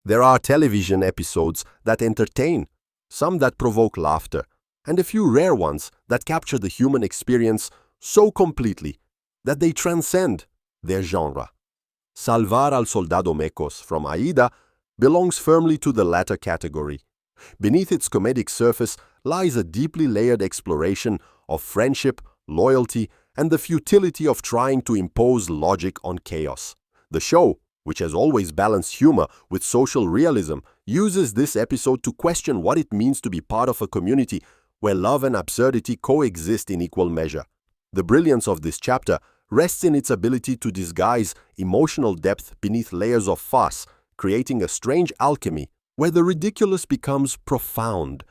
There are television episodes that entertain, some that provoke laughter, and a few rare ones that capture the human experience so completely that they transcend their genre. Salvar al Soldado Mecos from Aida belongs firmly to the latter category. Beneath its comedic surface lies a deeply layered exploration of friendship, loyalty, and the futility of trying to impose logic on chaos. The show, which has always balanced humor with social realism, uses this episode to question what it means to be part of a community where love and absurdity coexist in equal measure. The brilliance of this chapter rests in its ability to disguise emotional depth beneath layers of farce, creating a strange alchemy where the ridiculous becomes profound.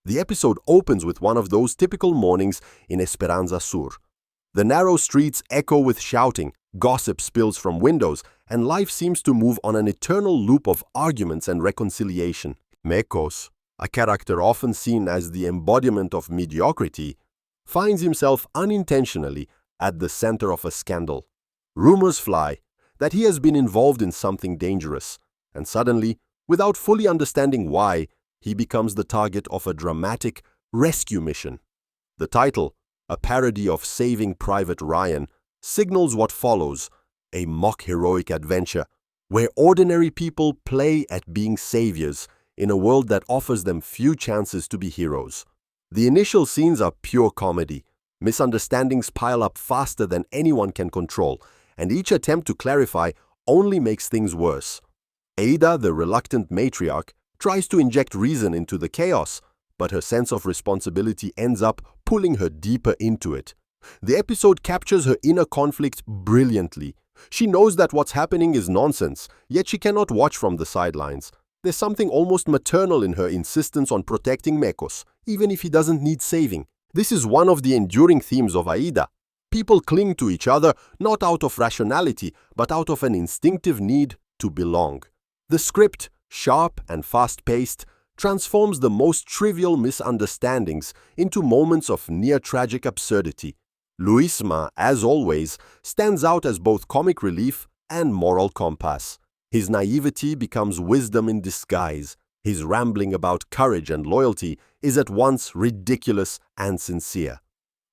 The episode opens with one of those typical mornings in Esperanza Sur. The narrow streets echo with shouting, gossip spills from windows, and life seems to move on an eternal loop of arguments and reconciliation. Mecos, a character often seen as the embodiment of mediocrity, finds himself unintentionally at the center of a scandal. Rumors fly that he has been involved in something dangerous, and suddenly, without fully understanding why, he becomes the target of a dramatic rescue mission. The title, a parody of Saving Private Ryan, signals what follows, a mock-heroic adventure where ordinary people play at being saviors in a world that offers them few chances to be heroes. The initial scenes are pure comedy. Misunderstandings pile up faster than anyone can control, and each attempt to clarify only makes things worse. Ada, the reluctant matriarch, tries to inject reason into the chaos, but her sense of responsibility ends up pulling her deeper into it. The episode captures her inner conflict brilliantly. She knows that what's happening is nonsense, yet she cannot watch from the sidelines. There's something almost maternal in her insistence on protecting Mecos, even if he doesn't need saving. This is one of the enduring themes of Aida. People cling to each other not out of rationality, but out of an instinctive need to belong. The script, sharp and fast-paced, transforms the most trivial misunderstandings into moments of near-tragic absurdity. Luisma, as always, stands out as both comic relief and moral compass. His naivety becomes wisdom in disguise. His rambling about courage and loyalty is at once ridiculous and sincere.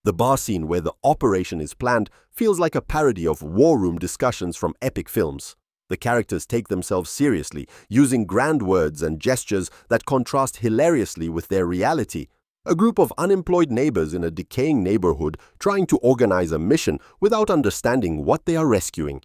The bar scene where the operation is planned feels like a parody of war room discussions from epic films. The characters take themselves seriously, using grand words and gestures that contrast hilariously with their reality. A group of unemployed neighbors in a decaying neighborhood trying to organize a mission without understanding what they are rescuing.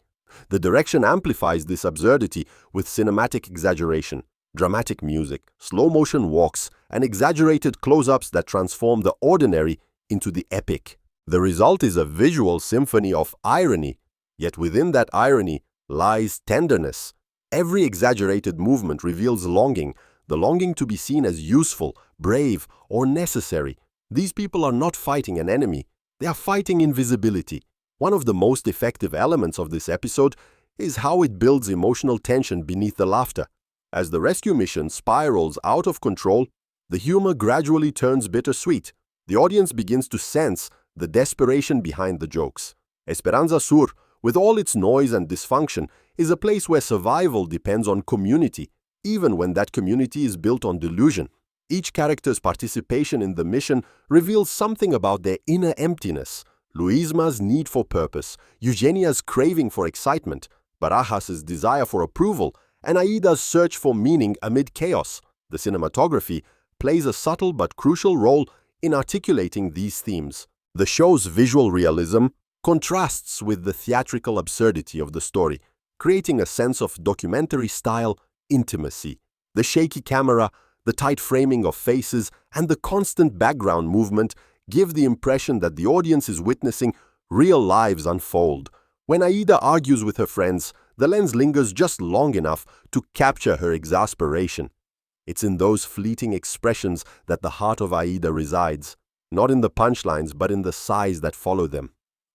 The direction amplifies this absurdity with cinematic exaggeration, dramatic music, slow-motion walks, and exaggerated close-ups that transform the ordinary into the epic. The result is a visual symphony of irony, yet within that irony lies tenderness. Every exaggerated movement reveals longing, the longing to be seen as useful, brave, or necessary. These people are not fighting an enemy, they are fighting invisibility. One of the most effective elements of this episode is how it builds emotional tension beneath the laughter. As the rescue mission spirals out of control, the humor gradually turns bittersweet. The audience begins to sense the desperation behind the jokes. Esperanza Sur, with all its noise and dysfunction, is a place where survival depends on community, even when that community is built on delusion. Each character's participation in the mission reveals something about their inner emptiness. Luisma's need for purpose, Eugenia's craving for excitement, Barajas' desire for approval, and Aida's search for meaning amid chaos. The cinematography plays a subtle but crucial role in articulating these themes. The show's visual realism contrasts with the theatrical absurdity of the story, creating a sense of documentary-style intimacy. The shaky camera, the tight framing of faces, and the constant background movement give the impression that the audience is witnessing real lives unfold. When Aida argues with her friends, the lens lingers just long enough to capture her exasperation. It's in those fleeting expressions that the heart of Aida resides, not in the punchlines but in the sighs that follow them.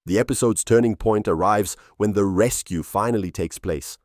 The episode's turning point arrives when the rescue finally takes place.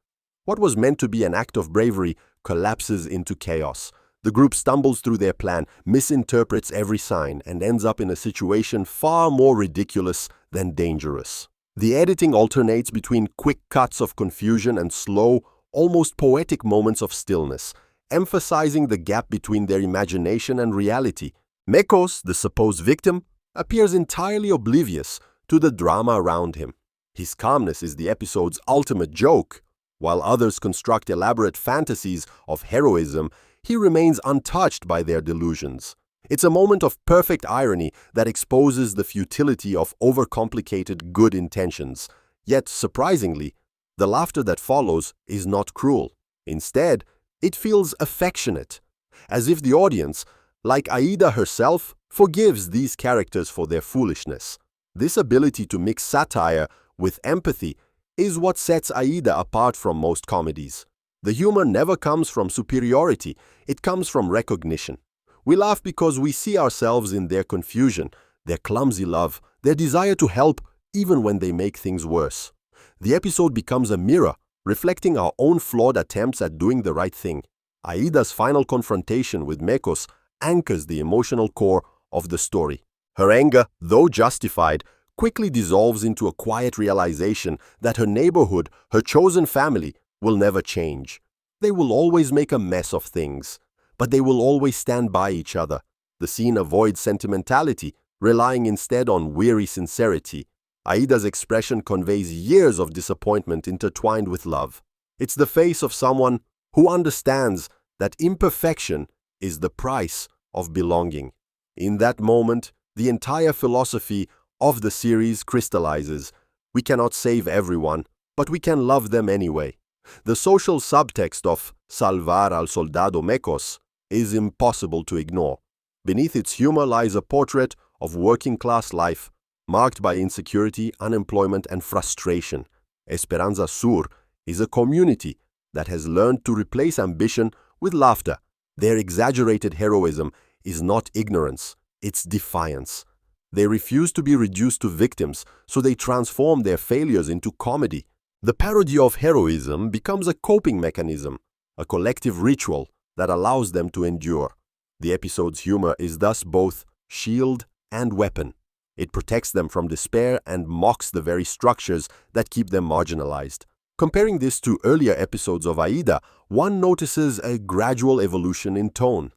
What was meant to be an act of bravery collapses into chaos. The group stumbles through their plan, misinterprets every sign, and ends up in a situation far more ridiculous than dangerous. The editing alternates between quick cuts of confusion and slow, almost poetic moments of stillness, emphasizing the gap between their imagination and reality. Mekos, the supposed victim, appears entirely oblivious to the drama around him. His calmness is the episode's ultimate joke. While others construct elaborate fantasies of heroism, he remains untouched by their delusions. It's a moment of perfect irony that exposes the futility of overcomplicated good intentions. Yet, surprisingly, the laughter that follows is not cruel. Instead, it feels affectionate, as if the audience, like Aida herself, forgives these characters for their foolishness. This ability to mix satire with empathy is what sets Aida apart from most comedies. The humor never comes from superiority, it comes from recognition. We laugh because we see ourselves in their confusion, their clumsy love, their desire to help even when they make things worse. The episode becomes a mirror, reflecting our own flawed attempts at doing the right thing. Aida's final confrontation with Mekos anchors the emotional core of the story. Her anger, though justified, quickly dissolves into a quiet realization that her neighborhood, her chosen family, will never change. They will always make a mess of things, but they will always stand by each other. The scene avoids sentimentality, relying instead on weary sincerity. Aida's expression conveys years of disappointment intertwined with love. It's the face of someone who understands that imperfection is the price of belonging. In that moment, the entire philosophy of the series crystallizes. We cannot save everyone, but we can love them anyway. The social subtext of Salvar al Soldado Mekos is impossible to ignore. Beneath its humor lies a portrait of working-class life, marked by insecurity, unemployment, and frustration. Esperanza Sur is a community that has learned to replace ambition with laughter. Their exaggerated heroism is not ignorance, it's defiance. They refuse to be reduced to victims, so they transform their failures into comedy. The parody of heroism becomes a coping mechanism, a collective ritual that allows them to endure. The episode's humor is thus both shield and weapon. It protects them from despair and mocks the very structures that keep them marginalized. Comparing this to earlier episodes of Aida, one notices a gradual evolution in tone.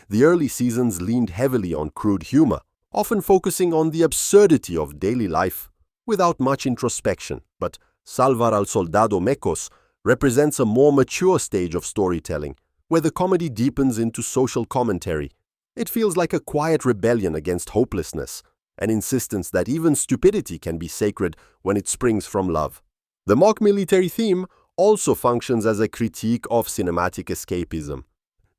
The early seasons leaned heavily on crude humor, often focusing on the absurdity of daily life without much introspection. But Salvar al Soldado Mekos represents a more mature stage of storytelling, where the comedy deepens into social commentary. It feels like a quiet rebellion against hopelessness, an insistence that even stupidity can be sacred when it springs from love. The mock military theme also functions as a critique of cinematic escapism.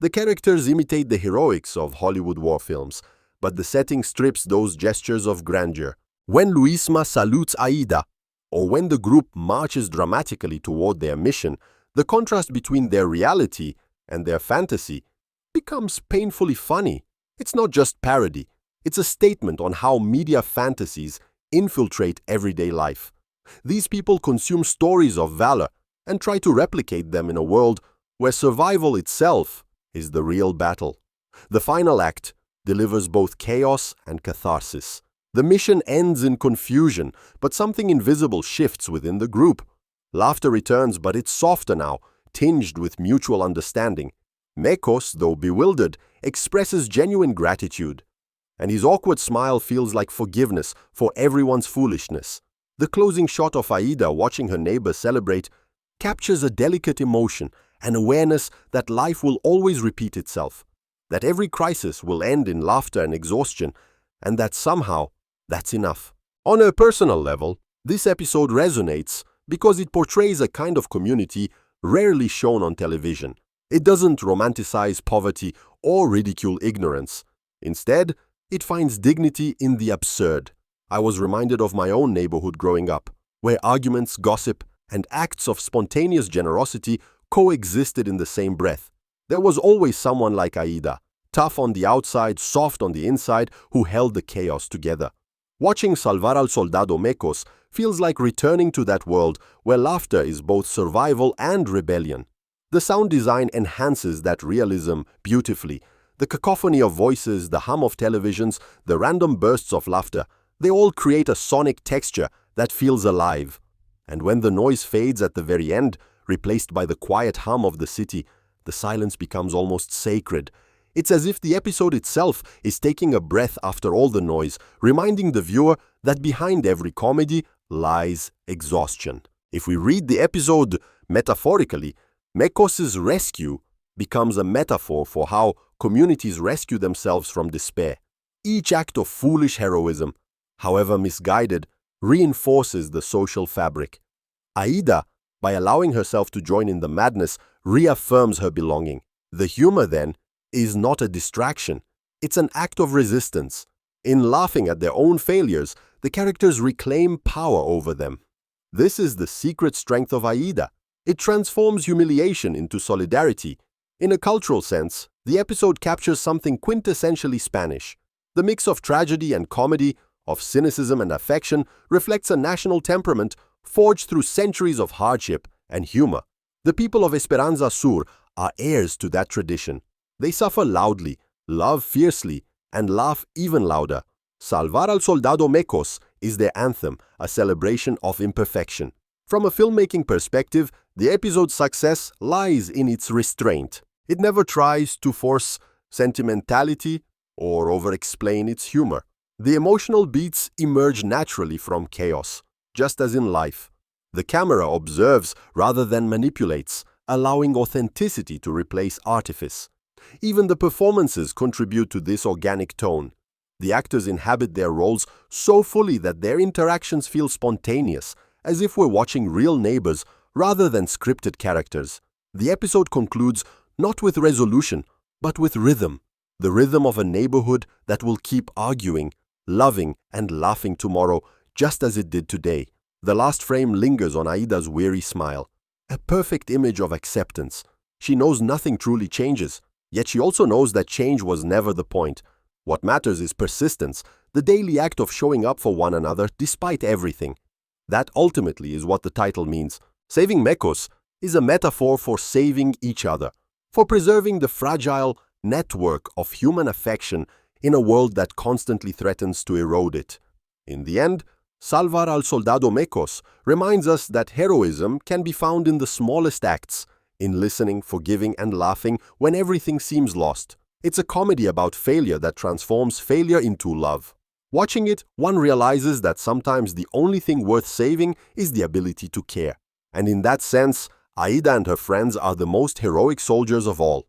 The characters imitate the heroics of Hollywood war films, but the setting strips those gestures of grandeur. When Luisma salutes Aida, or when the group marches dramatically toward their mission, the contrast between their reality and their fantasy becomes painfully funny. It's not just parody, it's a statement on how media fantasies infiltrate everyday life. These people consume stories of valor and try to replicate them in a world where survival itself is the real battle. The final act delivers both chaos and catharsis. The mission ends in confusion, but something invisible shifts within the group. Laughter returns, but it's softer now, tinged with mutual understanding. Mekos, though bewildered, expresses genuine gratitude, and his awkward smile feels like forgiveness for everyone's foolishness. The closing shot of Aida watching her neighbor celebrate captures a delicate emotion, an awareness that life will always repeat itself, that every crisis will end in laughter and exhaustion, and that somehow that's enough. On a personal level, this episode resonates because it portrays a kind of community rarely shown on television. It doesn't romanticize poverty or ridicule ignorance. Instead, it finds dignity in the absurd. I was reminded of my own neighborhood growing up, where arguments, gossip, and acts of spontaneous generosity coexisted in the same breath. There was always someone like Aida, tough on the outside, soft on the inside, who held the chaos together. Watching Salvar al Soldado Mekos feels like returning to that world where laughter is both survival and rebellion. The sound design enhances that realism beautifully. The cacophony of voices, the hum of televisions, the random bursts of laughter, they all create a sonic texture that feels alive. And when the noise fades at the very end, replaced by the quiet hum of the city, the silence becomes almost sacred. It's as if the episode itself is taking a breath after all the noise, reminding the viewer that behind every comedy lies exhaustion. If we read the episode metaphorically, Mekos' rescue becomes a metaphor for how communities rescue themselves from despair. Each act of foolish heroism, however misguided, reinforces the social fabric. Aida, by allowing herself to join in the madness, reaffirms her belonging. The humor, then, is not a distraction. It's an act of resistance. In laughing at their own failures, the characters reclaim power over them. This is the secret strength of Aida. It transforms humiliation into solidarity. In a cultural sense, the episode captures something quintessentially Spanish. The mix of tragedy and comedy, of cynicism and affection, reflects a national temperament forged through centuries of hardship and humor. The people of Esperanza Sur are heirs to that tradition. They suffer loudly, love fiercely, and laugh even louder. Salvar al Soldado Mekos is their anthem, a celebration of imperfection. From a filmmaking perspective, the episode's success lies in its restraint. It never tries to force sentimentality or over-explain its humor. The emotional beats emerge naturally from chaos, just as in life. The camera observes rather than manipulates, allowing authenticity to replace artifice. Even the performances contribute to this organic tone. The actors inhabit their roles so fully that their interactions feel spontaneous, as if we're watching real neighbors rather than scripted characters. The episode concludes not with resolution, but with rhythm. The rhythm of a neighborhood that will keep arguing, loving, and laughing tomorrow, just as it did today. The last frame lingers on Aida's weary smile, a perfect image of acceptance. She knows nothing truly changes, yet she also knows that change was never the point. What matters is persistence, the daily act of showing up for one another despite everything. That ultimately is what the title means. Saving Mekos is a metaphor for saving each other, for preserving the fragile network of human affection in a world that constantly threatens to erode it. In the end, Salvar al Soldado Mekos reminds us that heroism can be found in the smallest acts, in listening, forgiving, and laughing when everything seems lost. It's a comedy about failure that transforms failure into love. Watching it, one realizes that sometimes the only thing worth saving is the ability to care. And in that sense, Aida and her friends are the most heroic soldiers of all.